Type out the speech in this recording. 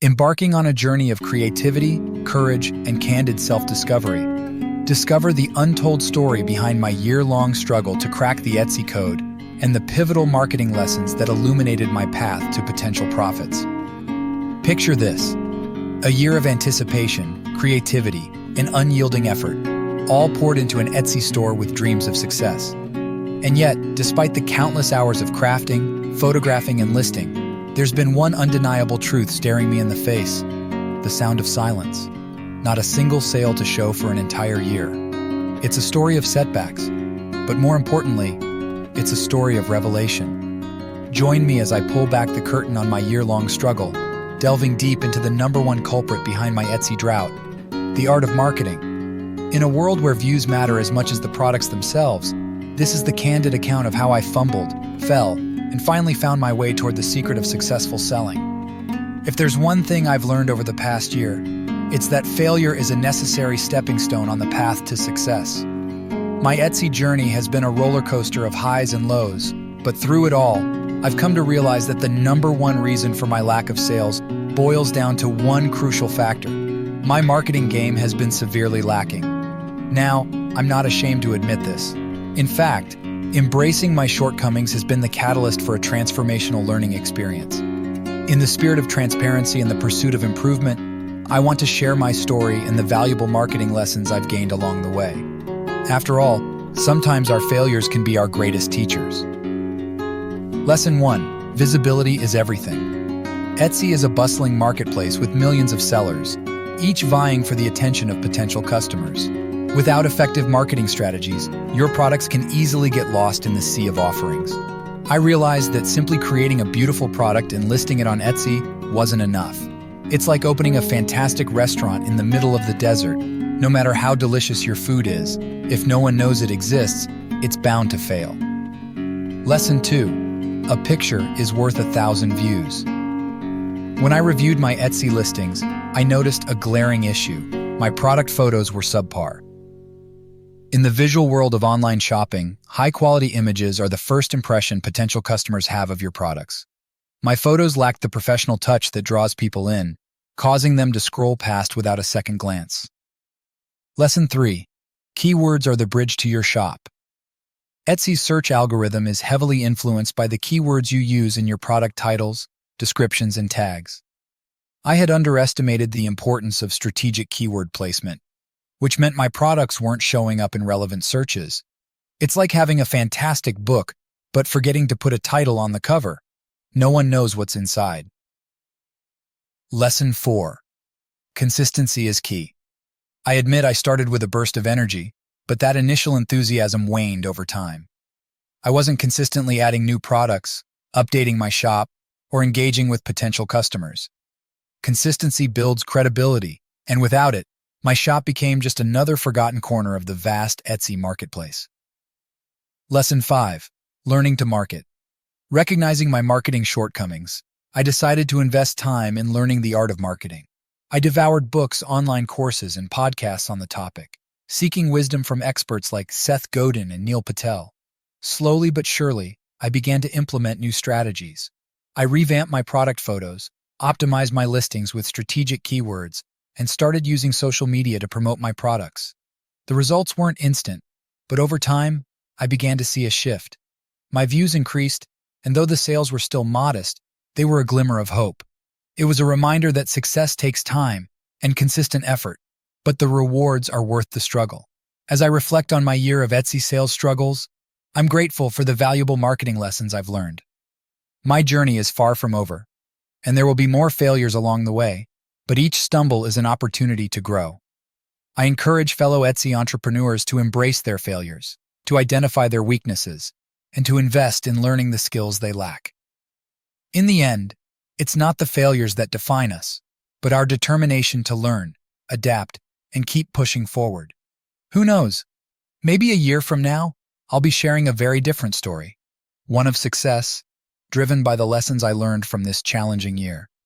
Embarking on a journey of creativity, courage, and candid self-discovery. Discover the untold story behind my year-long struggle to crack the Etsy code and the pivotal marketing lessons that illuminated my path to potential profits. Picture this: a year of anticipation, creativity, and unyielding effort, all poured into an Etsy store with dreams of success. And yet, despite the countless hours of crafting, photographing, and listing, there's been one undeniable truth staring me in the face: the sound of silence. Not a single sale to show for an entire year. It's a story of setbacks, but more importantly, it's a story of revelation. Join me as I pull back the curtain on my year-long struggle, delving deep into the #1 culprit behind my Etsy drought: the art of marketing. In a world where views matter as much as the products themselves, this is the candid account of how I fumbled, fell, and finally found my way toward the secret of successful selling. If there's one thing I've learned over the past year, it's that failure is a necessary stepping stone on the path to success. My Etsy journey has been a roller coaster of highs and lows, but through it all, I've come to realize that the #1 reason for my lack of sales boils down to one crucial factor: my marketing game has been severely lacking. Now, I'm not ashamed to admit this. In fact, embracing my shortcomings has been the catalyst for a transformational learning experience. In the spirit of transparency and the pursuit of improvement, I want to share my story and the valuable marketing lessons I've gained along the way. After all, sometimes our failures can be our greatest teachers. Lesson 1: visibility is everything. Etsy is a bustling marketplace with millions of sellers, each vying for the attention of potential customers. Without effective marketing strategies, your products can easily get lost in the sea of offerings. I realized that simply creating a beautiful product and listing it on Etsy wasn't enough. It's like opening a fantastic restaurant in the middle of the desert. No matter how delicious your food is, if no one knows it exists, it's bound to fail. Lesson 2: a picture is worth 1,000 views. When I reviewed my Etsy listings, I noticed a glaring issue: my product photos were subpar. In the visual world of online shopping, high-quality images are the first impression potential customers have of your products. My photos lacked the professional touch that draws people in, causing them to scroll past without a second glance. Lesson 3: keywords are the bridge to your shop. Etsy's search algorithm is heavily influenced by the keywords you use in your product titles, descriptions, and tags. I had underestimated the importance of strategic keyword placement, which meant my products weren't showing up in relevant searches. It's like having a fantastic book, but forgetting to put a title on the cover. No one knows what's inside. Lesson 4: consistency is key. I admit I started with a burst of energy, but that initial enthusiasm waned over time. I wasn't consistently adding new products, updating my shop, or engaging with potential customers. Consistency builds credibility, and without it, my shop became just another forgotten corner of the vast Etsy marketplace. Lesson 5: learning to market. Recognizing my marketing shortcomings, I decided to invest time in learning the art of marketing. I devoured books, online courses, and podcasts on the topic, seeking wisdom from experts like Seth Godin and Neil Patel. Slowly but surely, I began to implement new strategies. I revamped my product photos, optimized my listings with strategic keywords, and started using social media to promote my products. The results weren't instant, but over time, I began to see a shift. My views increased, and though the sales were still modest, they were a glimmer of hope. It was a reminder that success takes time and consistent effort, but the rewards are worth the struggle. As I reflect on my year of Etsy sales struggles, I'm grateful for the valuable marketing lessons I've learned. My journey is far from over, and there will be more failures along the way, but each stumble is an opportunity to grow. I encourage fellow Etsy entrepreneurs to embrace their failures, to identify their weaknesses, and to invest in learning the skills they lack. In the end, it's not the failures that define us, but our determination to learn, adapt, and keep pushing forward. Who knows? Maybe a year from now, I'll be sharing a very different story, one of success, driven by the lessons I learned from this challenging year.